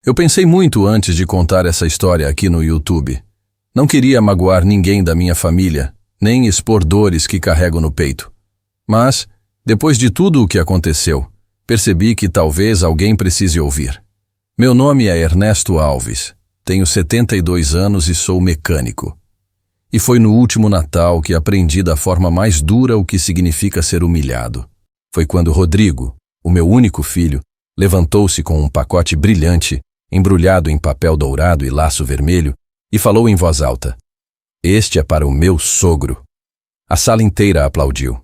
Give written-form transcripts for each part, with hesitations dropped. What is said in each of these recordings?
Eu pensei muito antes de contar essa história aqui no YouTube. Não queria magoar ninguém da minha família, nem expor dores que carrego no peito. Mas, depois de tudo o que aconteceu, percebi que talvez alguém precise ouvir. Meu nome é Ernesto Alves, tenho 72 anos e sou mecânico. E foi no último Natal que aprendi da forma mais dura o que significa ser humilhado. Foi quando Rodrigo, o meu único filho, levantou-se com um pacote brilhante, embrulhado em papel dourado e laço vermelho, e falou em voz alta: "Este é para o meu sogro." A sala inteira aplaudiu.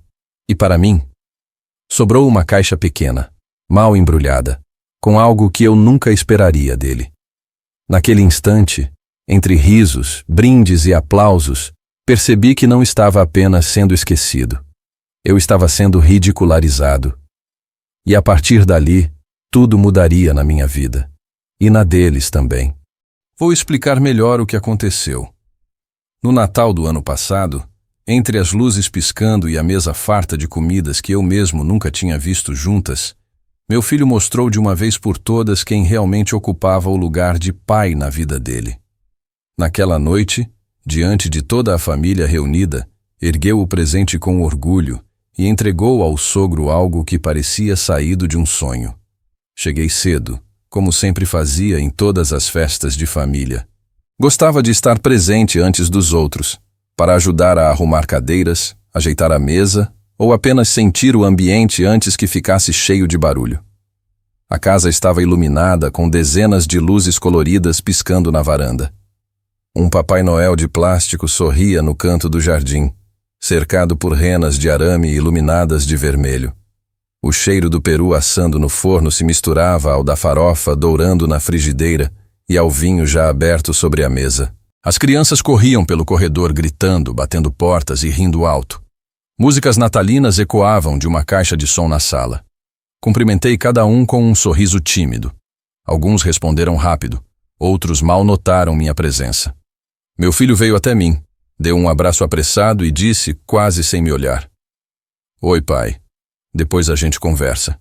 E para mim, sobrou uma caixa pequena, mal embrulhada, com algo que eu nunca esperaria dele. Naquele instante, entre risos, brindes e aplausos, percebi que não estava apenas sendo esquecido. Eu estava sendo ridicularizado. E a partir dali, tudo mudaria na minha vida. E na deles também. Vou explicar melhor o que aconteceu. No Natal do ano passado, entre as luzes piscando e a mesa farta de comidas que eu mesmo nunca tinha visto juntas, meu filho mostrou de uma vez por todas quem realmente ocupava o lugar de pai na vida dele. Naquela noite, diante de toda a família reunida, ergueu o presente com orgulho e entregou ao sogro algo que parecia saído de um sonho. Cheguei cedo, como sempre fazia em todas as festas de família. Gostava de estar presente antes dos outros, para ajudar a arrumar cadeiras, ajeitar a mesa ou apenas sentir o ambiente antes que ficasse cheio de barulho. A casa estava iluminada com dezenas de luzes coloridas piscando na varanda. Um Papai Noel de plástico sorria no canto do jardim, cercado por renas de arame iluminadas de vermelho. O cheiro do peru assando no forno se misturava ao da farofa dourando na frigideira e ao vinho já aberto sobre a mesa. As crianças corriam pelo corredor gritando, batendo portas e rindo alto. Músicas natalinas ecoavam de uma caixa de som na sala. Cumprimentei cada um com um sorriso tímido. Alguns responderam rápido, outros mal notaram minha presença. Meu filho veio até mim, deu um abraço apressado e disse, quase sem me olhar: "Oi, pai. Depois a gente conversa."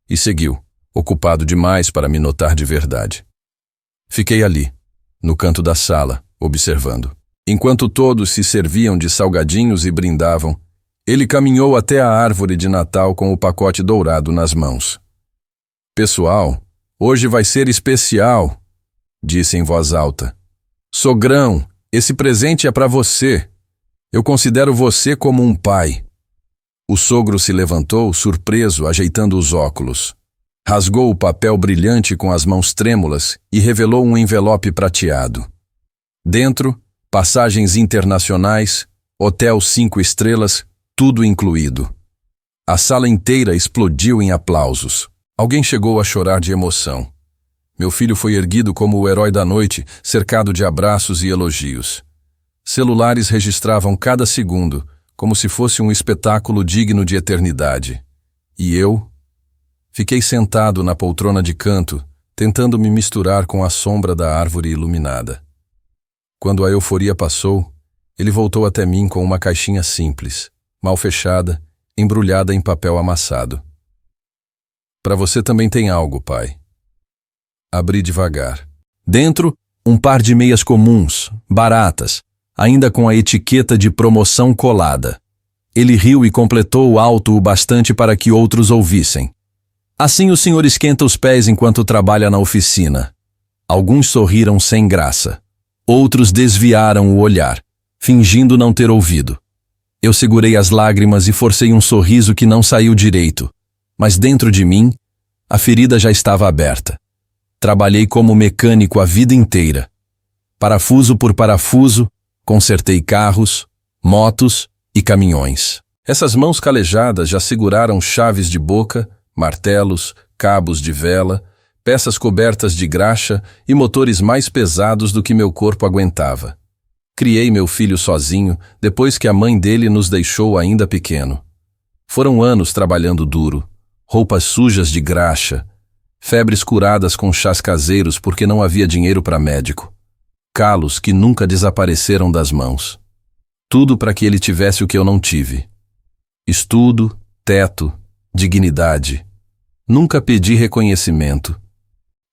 E seguiu, ocupado demais para me notar de verdade. Fiquei ali, no canto da sala, observando. Enquanto todos se serviam de salgadinhos e brindavam, ele caminhou até a árvore de Natal com o pacote dourado nas mãos. "Pessoal, hoje vai ser especial", disse em voz alta. "Sogrão, esse presente é para você. Eu considero você como um pai." O sogro se levantou, surpreso, ajeitando os óculos. Rasgou o papel brilhante com as mãos trêmulas e revelou um envelope prateado. Dentro, passagens internacionais, hotel 5 estrelas, tudo incluído. A sala inteira explodiu em aplausos. Alguém chegou a chorar de emoção. Meu filho foi erguido como o herói da noite, cercado de abraços e elogios. Celulares registravam cada segundo, como se fosse um espetáculo digno de eternidade. E eu? Fiquei sentado na poltrona de canto, tentando me misturar com a sombra da árvore iluminada. Quando a euforia passou, ele voltou até mim com uma caixinha simples, mal fechada, embrulhada em papel amassado. "Para você também tem algo, pai." Abri devagar. Dentro, um par de meias comuns, baratas, ainda com a etiqueta de promoção colada. Ele riu e completou alto o bastante para que outros ouvissem. "Assim o senhor esquenta os pés enquanto trabalha na oficina." Alguns sorriram sem graça. Outros desviaram o olhar, fingindo não ter ouvido. Eu segurei as lágrimas e forcei um sorriso que não saiu direito, mas dentro de mim, a ferida já estava aberta. Trabalhei como mecânico a vida inteira. Parafuso por parafuso, consertei carros, motos e caminhões. Essas mãos calejadas já seguraram chaves de boca, martelos, cabos de vela, peças cobertas de graxa e motores mais pesados do que meu corpo aguentava. Criei meu filho sozinho, depois que a mãe dele nos deixou ainda pequeno. Foram anos trabalhando duro, roupas sujas de graxa, febres curadas com chás caseiros porque não havia dinheiro para médico, calos que nunca desapareceram das mãos. Tudo para que ele tivesse o que eu não tive. Estudo, teto, dignidade. Nunca pedi reconhecimento.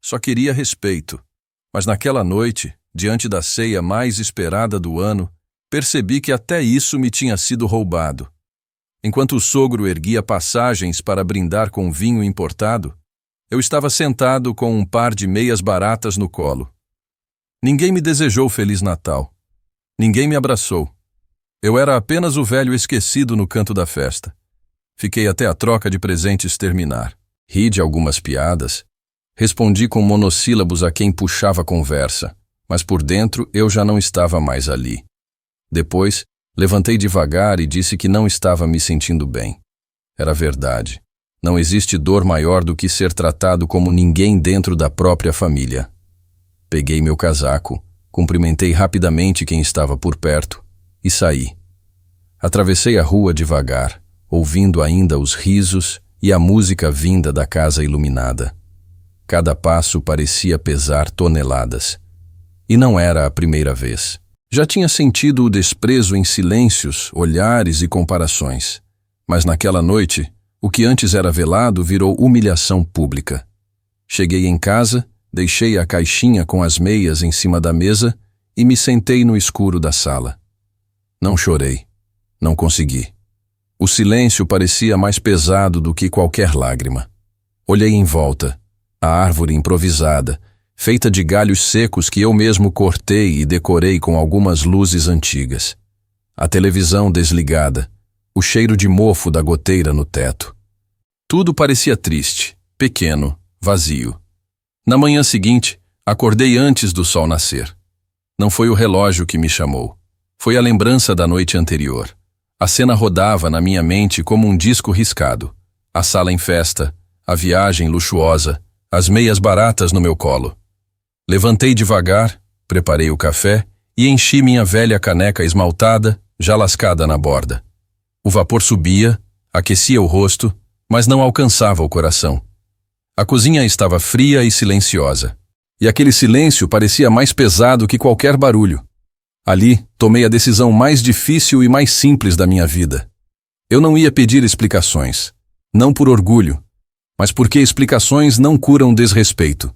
Só queria respeito. Mas naquela noite, diante da ceia mais esperada do ano, percebi que até isso me tinha sido roubado. Enquanto o sogro erguia passagens para brindar com vinho importado, eu estava sentado com um par de meias baratas no colo. Ninguém me desejou Feliz Natal. Ninguém me abraçou. Eu era apenas o velho esquecido no canto da festa. Fiquei até a troca de presentes terminar. Ri de algumas piadas. Respondi com monossílabos a quem puxava a conversa, mas por dentro eu já não estava mais ali. Depois, levantei devagar e disse que não estava me sentindo bem. Era verdade. Não existe dor maior do que ser tratado como ninguém dentro da própria família. Peguei meu casaco, cumprimentei rapidamente quem estava por perto e saí. Atravessei a rua devagar, ouvindo ainda os risos e a música vinda da casa iluminada. Cada passo parecia pesar toneladas. E não era a primeira vez. Já tinha sentido o desprezo em silêncios, olhares e comparações. Mas naquela noite, o que antes era velado virou humilhação pública. Cheguei em casa, deixei a caixinha com as meias em cima da mesa e me sentei no escuro da sala. Não chorei. Não consegui. O silêncio parecia mais pesado do que qualquer lágrima. Olhei em volta. A árvore improvisada, feita de galhos secos que eu mesmo cortei e decorei com algumas luzes antigas. A televisão desligada, o cheiro de mofo da goteira no teto. Tudo parecia triste, pequeno, vazio. Na manhã seguinte, acordei antes do sol nascer. Não foi o relógio que me chamou. Foi a lembrança da noite anterior. A cena rodava na minha mente como um disco riscado. A sala em festa, a viagem luxuosa, as meias baratas no meu colo. Levantei devagar, preparei o café e enchi minha velha caneca esmaltada, já lascada na borda. O vapor subia, aquecia o rosto, mas não alcançava o coração. A cozinha estava fria e silenciosa, e aquele silêncio parecia mais pesado que qualquer barulho. Ali, tomei a decisão mais difícil e mais simples da minha vida. Eu não ia pedir explicações, não por orgulho, mas porque explicações não curam desrespeito.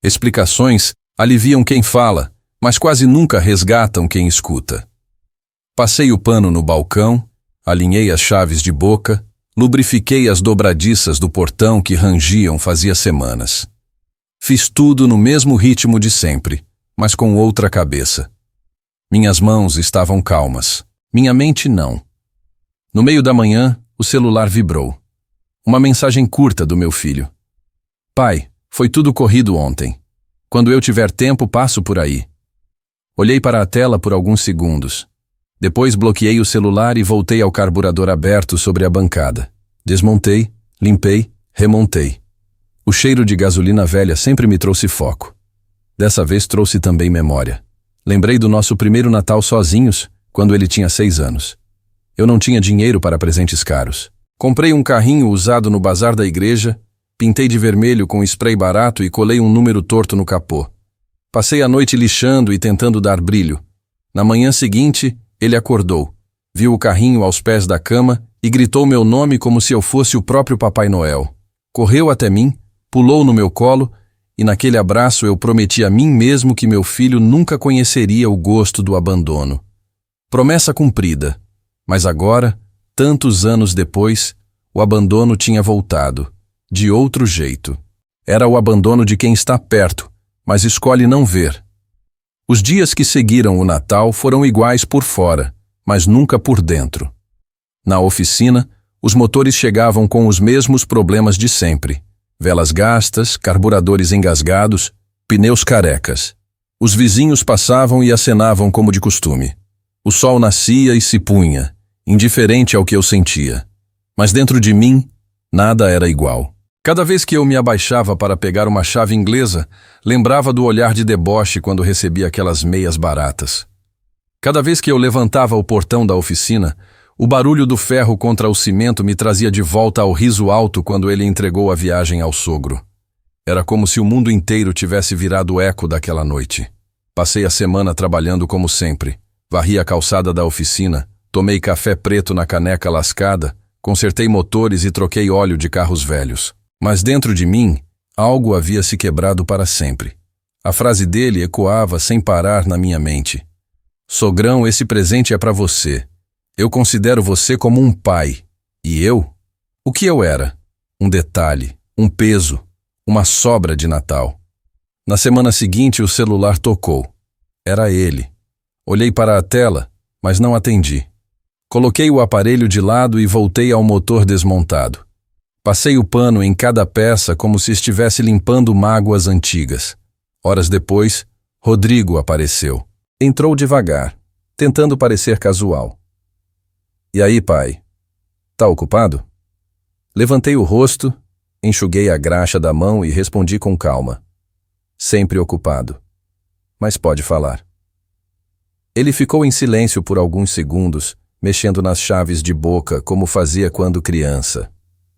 Explicações aliviam quem fala, mas quase nunca resgatam quem escuta. Passei o pano no balcão, alinhei as chaves de boca, lubrifiquei as dobradiças do portão que rangiam fazia semanas. Fiz tudo no mesmo ritmo de sempre, mas com outra cabeça. Minhas mãos estavam calmas, minha mente não. No meio da manhã, o celular vibrou. Uma mensagem curta do meu filho. Pai, foi tudo corrido ontem. Quando eu tiver tempo, passo por aí. Olhei para a tela por alguns segundos. Depois bloqueei o celular e voltei ao carburador aberto sobre a bancada. Desmontei, limpei, remontei. O cheiro de gasolina velha sempre me trouxe foco. Dessa vez trouxe também memória. Lembrei do nosso primeiro Natal sozinhos, quando ele tinha 6 anos. Eu não tinha dinheiro para presentes caros. Comprei um carrinho usado no bazar da igreja, pintei de vermelho com spray barato e colei um número torto no capô. Passei a noite lixando e tentando dar brilho. Na manhã seguinte, ele acordou, viu o carrinho aos pés da cama e gritou meu nome como se eu fosse o próprio Papai Noel. Correu até mim, pulou no meu colo e naquele abraço eu prometi a mim mesmo que meu filho nunca conheceria o gosto do abandono. Promessa cumprida, mas agora, tantos anos depois, o abandono tinha voltado, de outro jeito. Era o abandono de quem está perto, mas escolhe não ver. Os dias que seguiram o Natal foram iguais por fora, mas nunca por dentro. Na oficina, os motores chegavam com os mesmos problemas de sempre. Velas gastas, carburadores engasgados, pneus carecas. Os vizinhos passavam e acenavam como de costume. O sol nascia e se punha, indiferente ao que eu sentia. Mas dentro de mim, nada era igual. Cada vez que eu me abaixava para pegar uma chave inglesa, lembrava do olhar de deboche quando recebia aquelas meias baratas. Cada vez que eu levantava o portão da oficina, o barulho do ferro contra o cimento me trazia de volta ao riso alto quando ele entregou a viagem ao sogro. Era como se o mundo inteiro tivesse virado eco daquela noite. Passei a semana trabalhando como sempre. Varri a calçada da oficina, tomei café preto na caneca lascada, consertei motores e troquei óleo de carros velhos. Mas dentro de mim, Algo havia se quebrado para sempre. A frase dele ecoava sem parar na minha mente. Sogrão, esse presente é para você. Eu considero você como um pai. E eu? O que eu era? Um detalhe, um peso, uma sobra de Natal. Na semana seguinte, o celular tocou. Era ele. Olhei para a tela, mas não atendi. Coloquei o aparelho de lado e voltei ao motor desmontado. Passei o pano em cada peça como se estivesse limpando mágoas antigas. Horas depois, Rodrigo apareceu. Entrou devagar, tentando parecer casual. E aí, pai? Tá ocupado? Levantei o rosto, enxuguei a graxa da mão e respondi com calma. Sempre ocupado. Mas pode falar. Ele ficou em silêncio por alguns segundos, mexendo nas chaves de boca como fazia quando criança.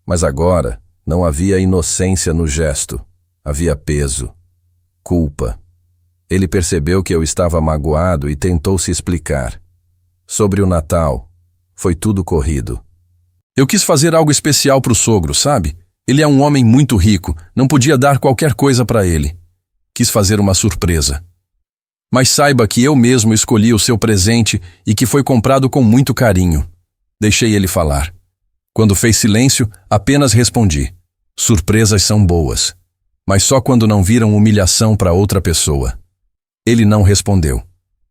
Mas agora não havia inocência no gesto. Havia peso. Culpa. Ele percebeu que eu estava magoado e tentou se explicar. Sobre o Natal, foi tudo corrido. Eu quis fazer algo especial para o sogro, sabe? Ele é um homem muito rico, não podia dar qualquer coisa para ele. Quis fazer uma surpresa. Mas saiba que eu mesmo escolhi o seu presente e que foi comprado com muito carinho. Deixei ele falar. Quando fez silêncio, apenas respondi. Surpresas são boas, mas só quando não viram humilhação para outra pessoa. Ele não respondeu.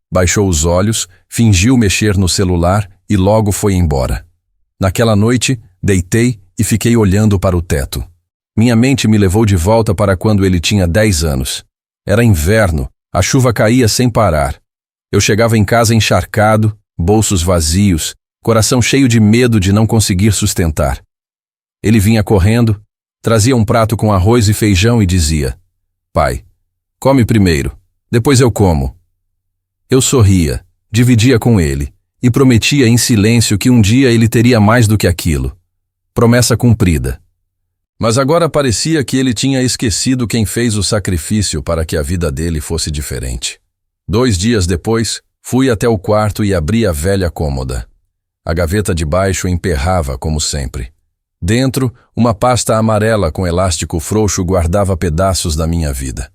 Baixou os olhos, fingiu mexer no celular e logo foi embora. Naquela noite, deitei e fiquei olhando para o teto. Minha mente me levou de volta para quando ele tinha 10 anos. Era inverno, a chuva caía sem parar. Eu chegava em casa encharcado, bolsos vazios, coração cheio de medo de não conseguir sustentar. Ele vinha correndo, trazia um prato com arroz e feijão e dizia: Pai, come primeiro, depois eu como. Eu sorria, dividia com ele e prometia em silêncio que um dia ele teria mais do que aquilo. Promessa cumprida. Mas agora parecia que ele tinha esquecido quem fez o sacrifício para que a vida dele fosse diferente. 2 dias depois, fui até o quarto e abri a velha cômoda. A gaveta de baixo emperrava como sempre. Dentro, uma pasta amarela com elástico frouxo guardava pedaços da minha vida.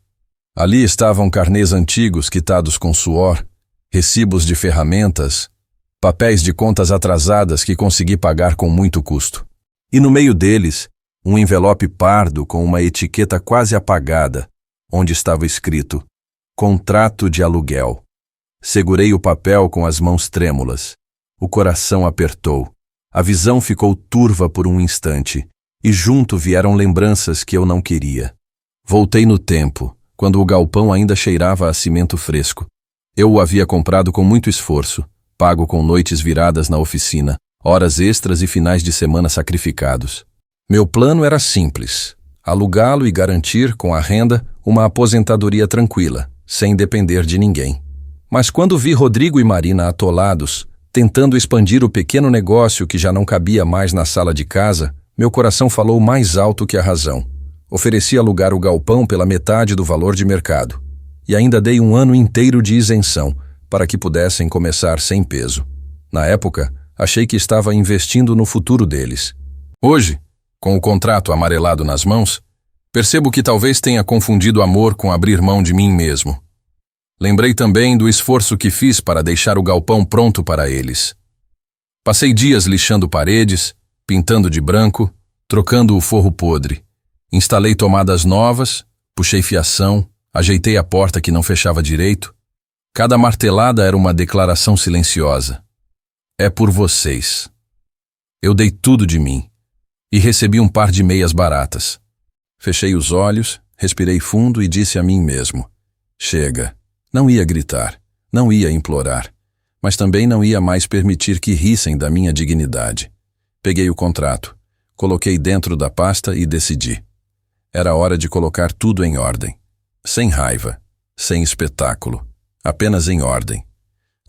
Ali estavam carnês antigos quitados com suor, recibos de ferramentas, papéis de contas atrasadas que consegui pagar com muito custo. E no meio deles, um envelope pardo com uma etiqueta quase apagada, onde estava escrito Contrato de aluguel. Segurei o papel com as mãos trêmulas. O coração apertou. A visão ficou turva por um instante, e junto vieram lembranças que eu não queria. Voltei no tempo, quando o galpão ainda cheirava a cimento fresco. Eu o havia comprado com muito esforço, pago com noites viradas na oficina, horas extras e finais de semana sacrificados. Meu plano era simples: alugá-lo e garantir, com a renda, uma aposentadoria tranquila, sem depender de ninguém. Mas quando vi Rodrigo e Marina atolados, tentando expandir o pequeno negócio que já não cabia mais na sala de casa, meu coração falou mais alto que a razão. Ofereci alugar o galpão pela metade do valor de mercado. E ainda dei 1 ano inteiro de isenção, para que pudessem começar sem peso. Na época, achei que estava investindo no futuro deles. Hoje, com o contrato amarelado nas mãos, percebo que talvez tenha confundido amor com abrir mão de mim mesmo. Lembrei também do esforço que fiz para deixar o galpão pronto para eles. Passei dias lixando paredes, pintando de branco, trocando o forro podre. Instalei tomadas novas, puxei fiação, ajeitei a porta que não fechava direito. Cada martelada era uma declaração silenciosa. É por vocês. Eu dei tudo de mim e recebi um par de meias baratas. Fechei os olhos, respirei fundo e disse a mim mesmo: chega. Não ia gritar, não ia implorar, mas também não ia mais permitir que rissem da minha dignidade. Peguei o contrato, coloquei dentro da pasta e decidi. Era hora de colocar tudo em ordem. Sem raiva, sem espetáculo, apenas em ordem.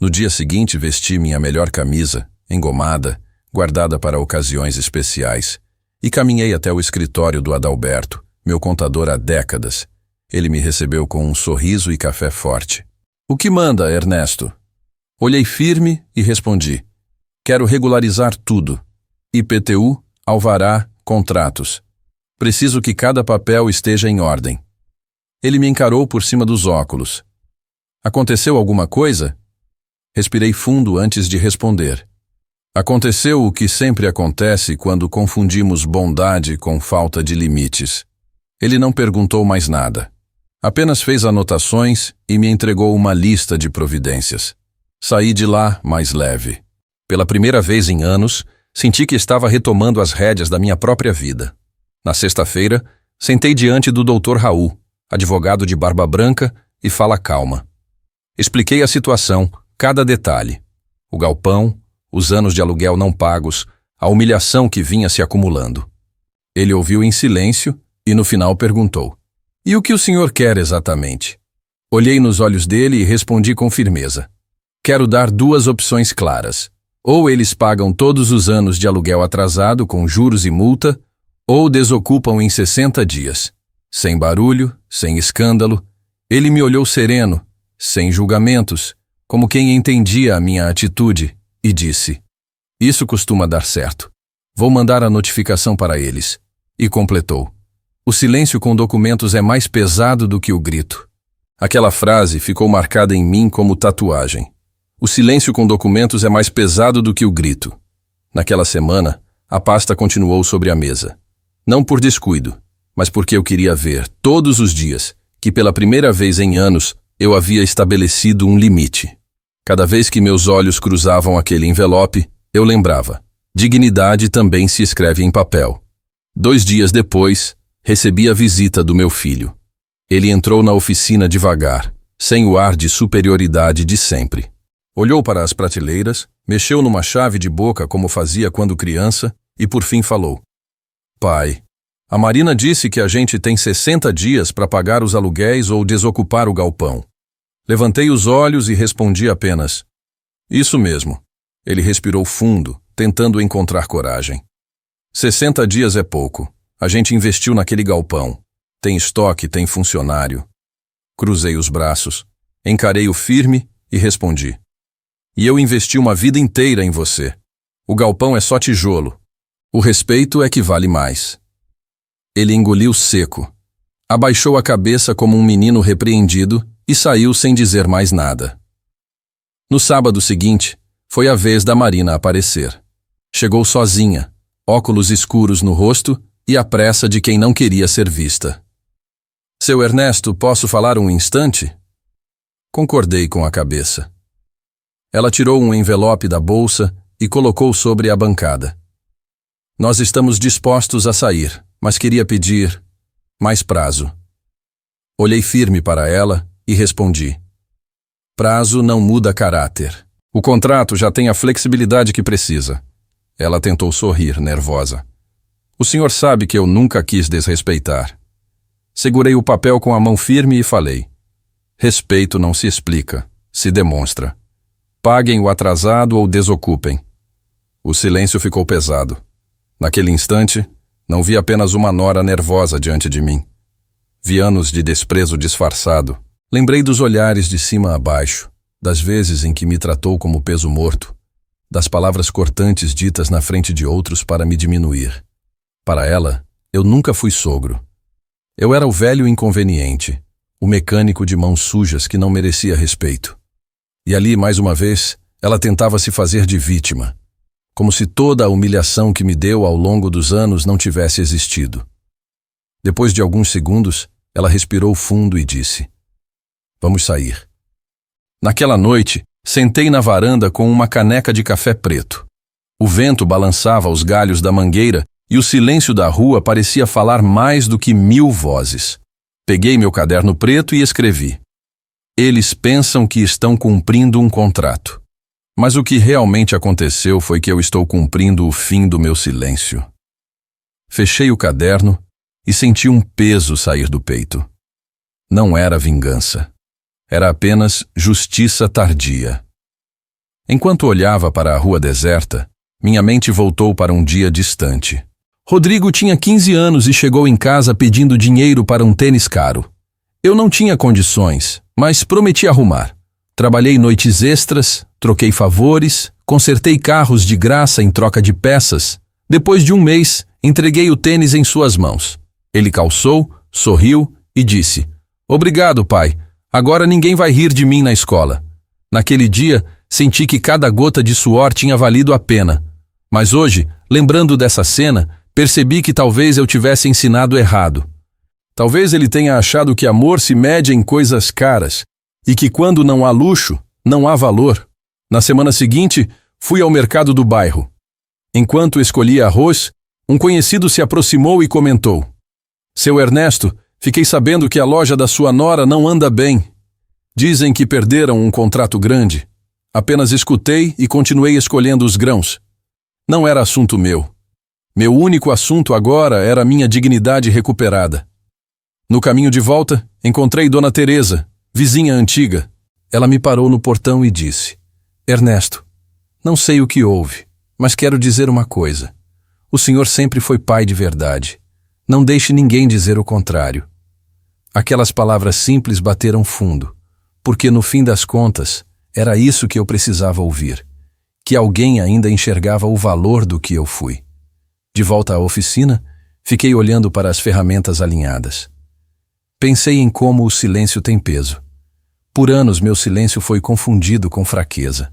No dia seguinte vesti minha melhor camisa, engomada, guardada para ocasiões especiais, e caminhei até o escritório do Adalberto, meu contador há décadas. Ele me recebeu com um sorriso e café forte. O que manda, Ernesto? Olhei firme e respondi. Quero regularizar tudo. IPTU, alvará, contratos. Preciso que cada papel esteja em ordem. Ele me encarou por cima dos óculos. Aconteceu alguma coisa? Respirei fundo antes de responder. Aconteceu o que sempre acontece quando confundimos bondade com falta de limites. Ele não perguntou mais nada. Apenas fez anotações e me entregou uma lista de providências. Saí de lá mais leve. Pela primeira vez em anos, senti que estava retomando as rédeas da minha própria vida. Na sexta-feira, sentei diante do Dr. Raul, advogado de barba branca e fala calma. Expliquei a situação, cada detalhe. O galpão, os anos de aluguel não pagos, a humilhação que vinha se acumulando. Ele ouviu em silêncio e no final perguntou: "E o que o senhor quer exatamente?" Olhei nos olhos dele e respondi com firmeza: "Quero dar duas opções claras. Ou eles pagam todos os anos de aluguel atrasado com juros e multa, ou desocupam em 60 dias. Sem barulho, sem escândalo." Ele me olhou sereno, sem julgamentos, como quem entendia a minha atitude, e disse: "Isso costuma dar certo. Vou mandar a notificação para eles." E completou: "O silêncio com documentos é mais pesado do que o grito." Aquela frase ficou marcada em mim como tatuagem. O silêncio com documentos é mais pesado do que o grito. Naquela semana, a pasta continuou sobre a mesa. Não por descuido, mas porque eu queria ver, todos os dias, que pela primeira vez em anos eu havia estabelecido um limite. Cada vez que meus olhos cruzavam aquele envelope, eu lembrava: dignidade também se escreve em papel. 2 dias depois, recebi a visita do meu filho. Ele entrou na oficina devagar, sem o ar de superioridade de sempre. Olhou para as prateleiras, mexeu numa chave de boca como fazia quando criança e por fim falou: "Pai, a Marina disse que a gente tem 60 dias para pagar os aluguéis ou desocupar o galpão." Levantei os olhos e respondi apenas: "Isso mesmo." Ele respirou fundo, tentando encontrar coragem. 60 dias é pouco. A gente investiu naquele galpão. Tem estoque, tem funcionário. Cruzei os braços, encarei-o firme e respondi: "E eu investi uma vida inteira em você. O galpão é só tijolo. O respeito é que vale mais." Ele engoliu seco. Abaixou a cabeça como um menino repreendido e saiu sem dizer mais nada. No sábado seguinte, foi a vez da Marina aparecer. Chegou sozinha, óculos escuros no rosto e a pressa de quem não queria ser vista. "Seu Ernesto, posso falar um instante?" Concordei com a cabeça. Ela tirou um envelope da bolsa e colocou sobre a bancada. "Nós estamos dispostos a sair, mas queria pedir mais prazo." Olhei firme para ela e respondi: "Prazo não muda caráter. O contrato já tem a flexibilidade que precisa." Ela tentou sorrir, nervosa. "O senhor sabe que eu nunca quis desrespeitar." Segurei o papel com a mão firme e falei: "Respeito não se explica, se demonstra. Paguem o atrasado ou desocupem." O silêncio ficou pesado. Naquele instante, não vi apenas uma nora nervosa diante de mim. Vi anos de desprezo disfarçado. Lembrei dos olhares de cima a baixo, das vezes em que me tratou como peso morto, das palavras cortantes ditas na frente de outros para me diminuir. Para ela, eu nunca fui sogro. Eu era o velho inconveniente, o mecânico de mãos sujas que não merecia respeito. E ali, mais uma vez, ela tentava se fazer de vítima, como se toda a humilhação que me deu ao longo dos anos não tivesse existido. Depois de alguns segundos, ela respirou fundo e disse: "Vamos sair." Naquela noite, sentei na varanda com uma caneca de café preto. O vento balançava os galhos da mangueira e o silêncio da rua parecia falar mais do que 1000 vozes. Peguei meu caderno preto e escrevi: "Eles pensam que estão cumprindo um contrato. Mas o que realmente aconteceu foi que eu estou cumprindo o fim do meu silêncio." Fechei o caderno e senti um peso sair do peito. Não era vingança. Era apenas justiça tardia. Enquanto olhava para a rua deserta, minha mente voltou para um dia distante. Rodrigo tinha 15 anos e chegou em casa pedindo dinheiro para um tênis caro. Eu não tinha condições, mas prometi arrumar. Trabalhei noites extras, troquei favores, consertei carros de graça em troca de peças. Depois de um mês, entreguei o tênis em suas mãos. Ele calçou, sorriu e disse: "Obrigado, pai. Agora ninguém vai rir de mim na escola." Naquele dia, senti que cada gota de suor tinha valido a pena. Mas hoje, lembrando dessa cena, percebi que talvez eu tivesse ensinado errado. Talvez ele tenha achado que amor se mede em coisas caras e que quando não há luxo, não há valor. Na semana seguinte, fui ao mercado do bairro. Enquanto escolhia arroz, um conhecido se aproximou e comentou: "Seu Ernesto, fiquei sabendo que a loja da sua nora não anda bem. Dizem que perderam um contrato grande." Apenas escutei e continuei escolhendo os grãos. Não era assunto meu. Meu único assunto agora era minha dignidade recuperada. No caminho de volta, encontrei Dona Teresa, vizinha antiga. Ela me parou no portão e disse: "Ernesto, não sei o que houve, mas quero dizer uma coisa. O senhor sempre foi pai de verdade. Não deixe ninguém dizer o contrário." Aquelas palavras simples bateram fundo, porque no fim das contas, era isso que eu precisava ouvir, que alguém ainda enxergava o valor do que eu fui. De volta à oficina, fiquei olhando para as ferramentas alinhadas. Pensei em como o silêncio tem peso. Por anos meu silêncio foi confundido com fraqueza.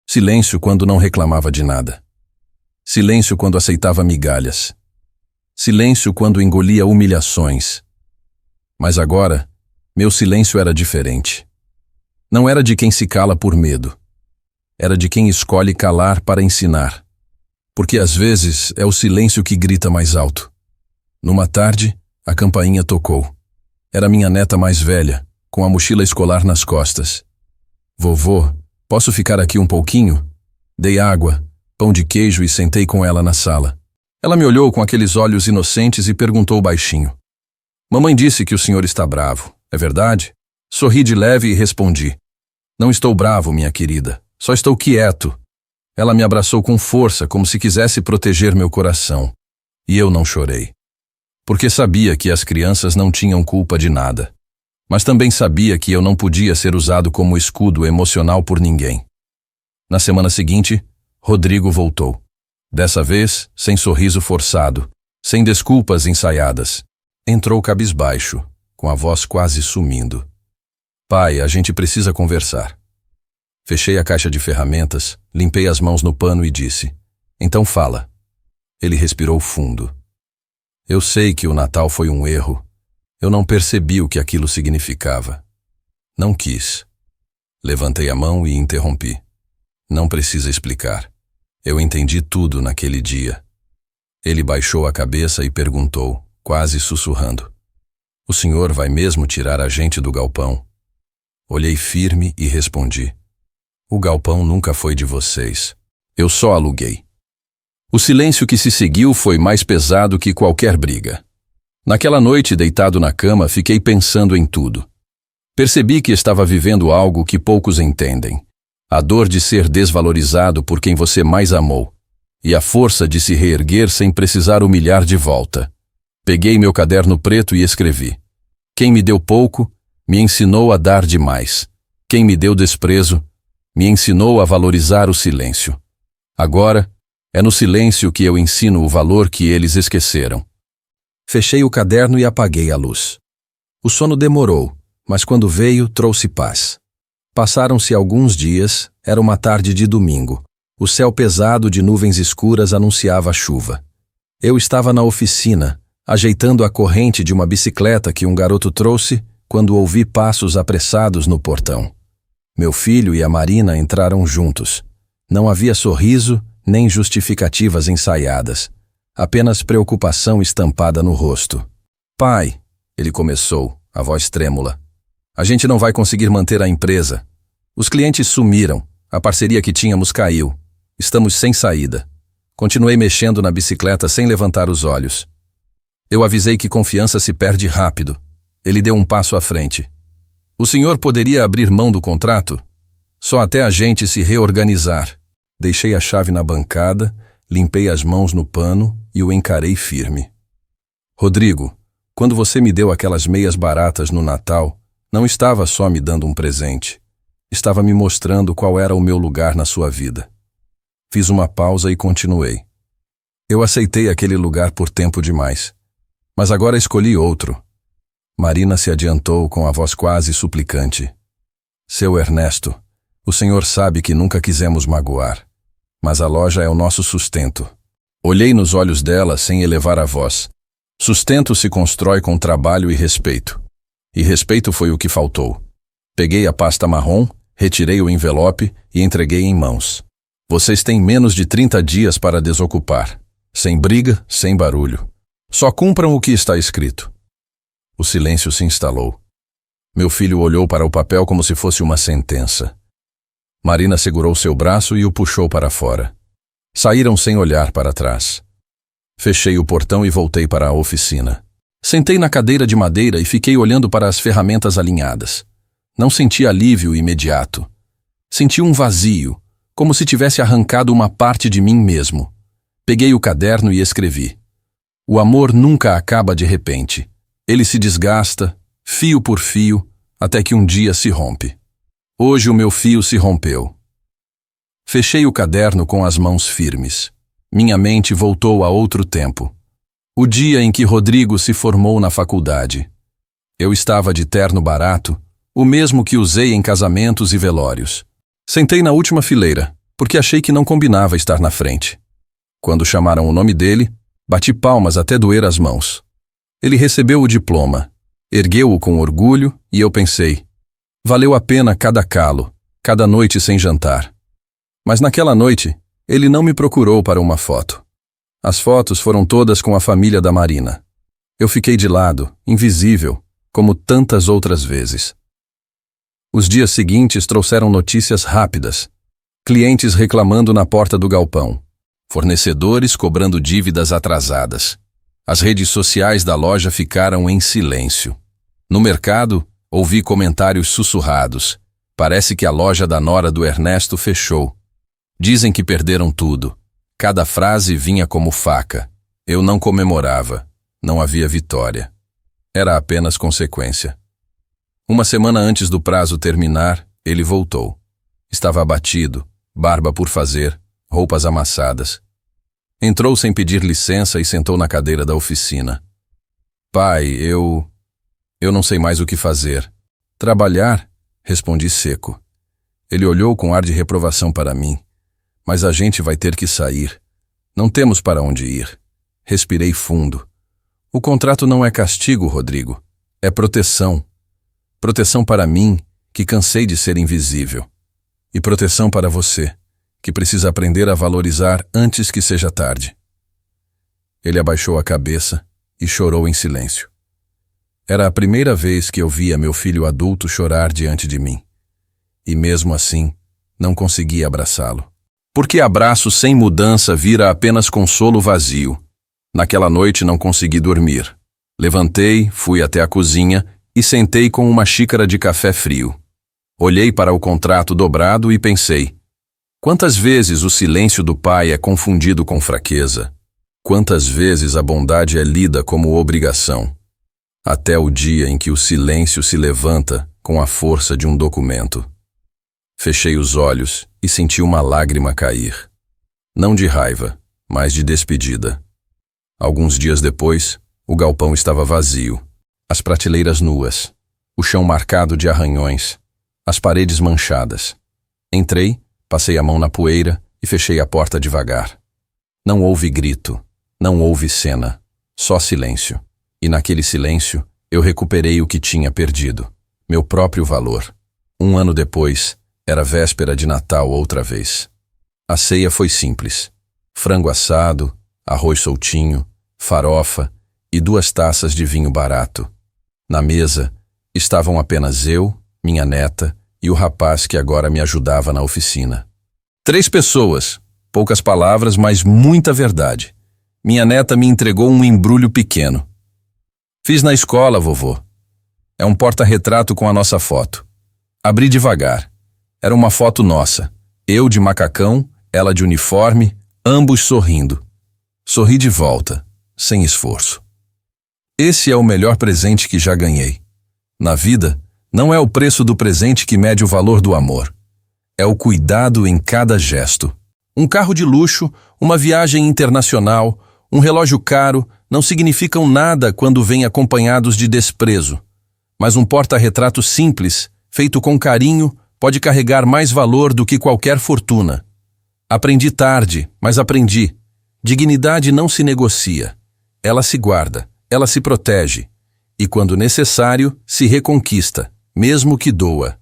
Silêncio quando não reclamava de nada. Silêncio quando aceitava migalhas. Silêncio quando engolia humilhações. Mas agora, meu silêncio era diferente. Não era de quem se cala por medo. Era de quem escolhe calar para ensinar. Porque às vezes é o silêncio que grita mais alto. Numa tarde, a campainha tocou. Era minha neta mais velha, com a mochila escolar nas costas. "Vovô, posso ficar aqui um pouquinho?" Dei água, pão de queijo e sentei com ela na sala. Ela me olhou com aqueles olhos inocentes e perguntou baixinho: "Mamãe disse que o senhor está bravo, é verdade?" Sorri de leve e respondi: "Não estou bravo, minha querida, só estou quieto." Ela me abraçou com força, como se quisesse proteger meu coração. E eu não chorei. Porque sabia que as crianças não tinham culpa de nada. Mas também sabia que eu não podia ser usado como escudo emocional por ninguém. Na semana seguinte, Rodrigo voltou. Dessa vez, sem sorriso forçado, sem desculpas ensaiadas. Entrou cabisbaixo, com a voz quase sumindo. "Pai, a gente precisa conversar." Fechei a caixa de ferramentas, limpei as mãos no pano e disse: "Então fala." Ele respirou fundo. "Eu sei que o Natal foi um erro. Eu não percebi o que aquilo significava. Não quis." Levantei a mão e interrompi. "Não precisa explicar. Eu entendi tudo naquele dia." Ele baixou a cabeça e perguntou, quase sussurrando: "O senhor vai mesmo tirar a gente do galpão?" Olhei firme e respondi: "O galpão nunca foi de vocês. Eu só aluguei." O silêncio que se seguiu foi mais pesado que qualquer briga. Naquela noite, deitado na cama, fiquei pensando em tudo. Percebi que estava vivendo algo que poucos entendem. A dor de ser desvalorizado por quem você mais amou. E a força de se reerguer sem precisar humilhar de volta. Peguei meu caderno preto e escrevi: "Quem me deu pouco, me ensinou a dar demais. Quem me deu desprezo, me ensinou a valorizar o silêncio. Agora, é no silêncio que eu ensino o valor que eles esqueceram." Fechei o caderno e apaguei a luz. O sono demorou, mas quando veio, trouxe paz. Passaram-se alguns dias, era uma tarde de domingo. O céu pesado de nuvens escuras anunciava chuva. Eu estava na oficina, ajeitando a corrente de uma bicicleta que um garoto trouxe, quando ouvi passos apressados no portão. Meu filho e a Marina entraram juntos. Não havia sorriso, nem justificativas ensaiadas. Apenas preocupação estampada no rosto. "Pai", ele começou, a voz trêmula, "a gente não vai conseguir manter a empresa. Os clientes sumiram, a parceria que tínhamos caiu. Estamos sem saída." Continuei mexendo na bicicleta sem levantar os olhos. Eu avisei que confiança se perde rápido. Ele deu um passo à frente. "O senhor poderia abrir mão do contrato? Só até a gente se reorganizar." Deixei a chave na bancada, limpei as mãos no pano e o encarei firme. "Rodrigo, quando você me deu aquelas meias baratas no Natal, não estava só me dando um presente. Estava me mostrando qual era o meu lugar na sua vida." Fiz uma pausa e continuei. "Eu aceitei aquele lugar por tempo demais. Mas agora escolhi outro. Marina se adiantou com a voz quase suplicante. Seu Ernesto, o senhor sabe que nunca quisemos magoar, mas a loja é o nosso sustento. Olhei nos olhos dela sem elevar a voz. Sustento se constrói com trabalho e respeito. E respeito foi o que faltou. Peguei a pasta marrom, retirei o envelope e entreguei em mãos. Vocês têm menos de 30 dias para desocupar. Sem briga, sem barulho. Só cumpram o que está escrito. O silêncio se instalou. Meu filho olhou para o papel como se fosse uma sentença. Marina segurou seu braço e o puxou para fora. Saíram sem olhar para trás. Fechei o portão e voltei para a oficina. Sentei na cadeira de madeira e fiquei olhando para as ferramentas alinhadas. Não senti alívio imediato. Senti um vazio, como se tivesse arrancado uma parte de mim mesmo. Peguei o caderno e escrevi. O amor nunca acaba de repente. Ele se desgasta, fio por fio, até que um dia se rompe. Hoje o meu fio se rompeu. Fechei o caderno com as mãos firmes. Minha mente voltou a outro tempo. O dia em que Rodrigo se formou na faculdade. Eu estava de terno barato, o mesmo que usei em casamentos e velórios. Sentei na última fileira, porque achei que não combinava estar na frente. Quando chamaram o nome dele, bati palmas até doer as mãos. Ele recebeu o diploma, ergueu-o com orgulho e eu pensei, valeu a pena cada calo, cada noite sem jantar. Mas naquela noite, ele não me procurou para uma foto. As fotos foram todas com a família da Marina. Eu fiquei de lado, invisível, como tantas outras vezes. Os dias seguintes trouxeram notícias rápidas. Clientes reclamando na porta do galpão. Fornecedores cobrando dívidas atrasadas. As redes sociais da loja ficaram em silêncio. No mercado, ouvi comentários sussurrados. Parece que a loja da nora do Ernesto fechou. Dizem que perderam tudo. Cada frase vinha como faca. Eu não comemorava. Não havia vitória. Era apenas consequência. Uma semana antes do prazo terminar, ele voltou. Estava abatido, barba por fazer, roupas amassadas. Entrou sem pedir licença e sentou na cadeira da oficina. Pai, eu não sei mais o que fazer. Trabalhar? Respondi seco. Ele olhou com ar de reprovação para mim. Mas a gente vai ter que sair. Não temos para onde ir. Respirei fundo. O contrato não é castigo, Rodrigo. É proteção. Proteção para mim, que cansei de ser invisível. E proteção para você, que precisa aprender a valorizar antes que seja tarde. Ele abaixou a cabeça e chorou em silêncio. Era a primeira vez que eu via meu filho adulto chorar diante de mim. E mesmo assim, não conseguia abraçá-lo. Porque abraço sem mudança vira apenas consolo vazio. Naquela noite não consegui dormir. Levantei, fui até a cozinha e sentei com uma xícara de café frio. Olhei para o contrato dobrado e pensei, quantas vezes o silêncio do pai é confundido com fraqueza? Quantas vezes a bondade é lida como obrigação? Até o dia em que o silêncio se levanta com a força de um documento. Fechei os olhos e senti uma lágrima cair. Não de raiva, mas de despedida. Alguns dias depois, o galpão estava vazio. As prateleiras nuas, o chão marcado de arranhões, as paredes manchadas. Entrei, passei a mão na poeira e fechei a porta devagar. Não houve grito, não houve cena, só silêncio. E naquele silêncio, eu recuperei o que tinha perdido, meu próprio valor. 1 ano depois, era véspera de Natal outra vez. A ceia foi simples. Frango assado, arroz soltinho, farofa e 2 taças de vinho barato. Na mesa, estavam apenas eu, minha neta e o rapaz que agora me ajudava na oficina. 3 pessoas, poucas palavras, mas muita verdade. Minha neta me entregou um embrulho pequeno. Fiz na escola, vovô. É um porta-retrato com a nossa foto. Abri devagar. Era uma foto nossa. Eu de macacão, ela de uniforme, ambos sorrindo. Sorri de volta, sem esforço. Esse é o melhor presente que já ganhei. Na vida, não é o preço do presente que mede o valor do amor. É o cuidado em cada gesto. Um carro de luxo, uma viagem internacional, um relógio caro, não significam nada quando vêm acompanhados de desprezo. Mas um porta-retrato simples, feito com carinho, pode carregar mais valor do que qualquer fortuna. Aprendi tarde, mas aprendi. Dignidade não se negocia. Ela se guarda, ela se protege. E quando necessário, se reconquista, mesmo que doa.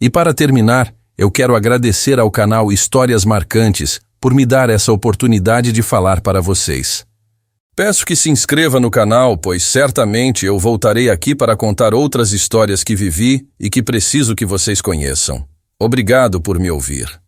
E para terminar, eu quero agradecer ao canal Histórias Marcantes por me dar essa oportunidade de falar para vocês. Peço que se inscreva no canal, pois certamente eu voltarei aqui para contar outras histórias que vivi e que preciso que vocês conheçam. Obrigado por me ouvir.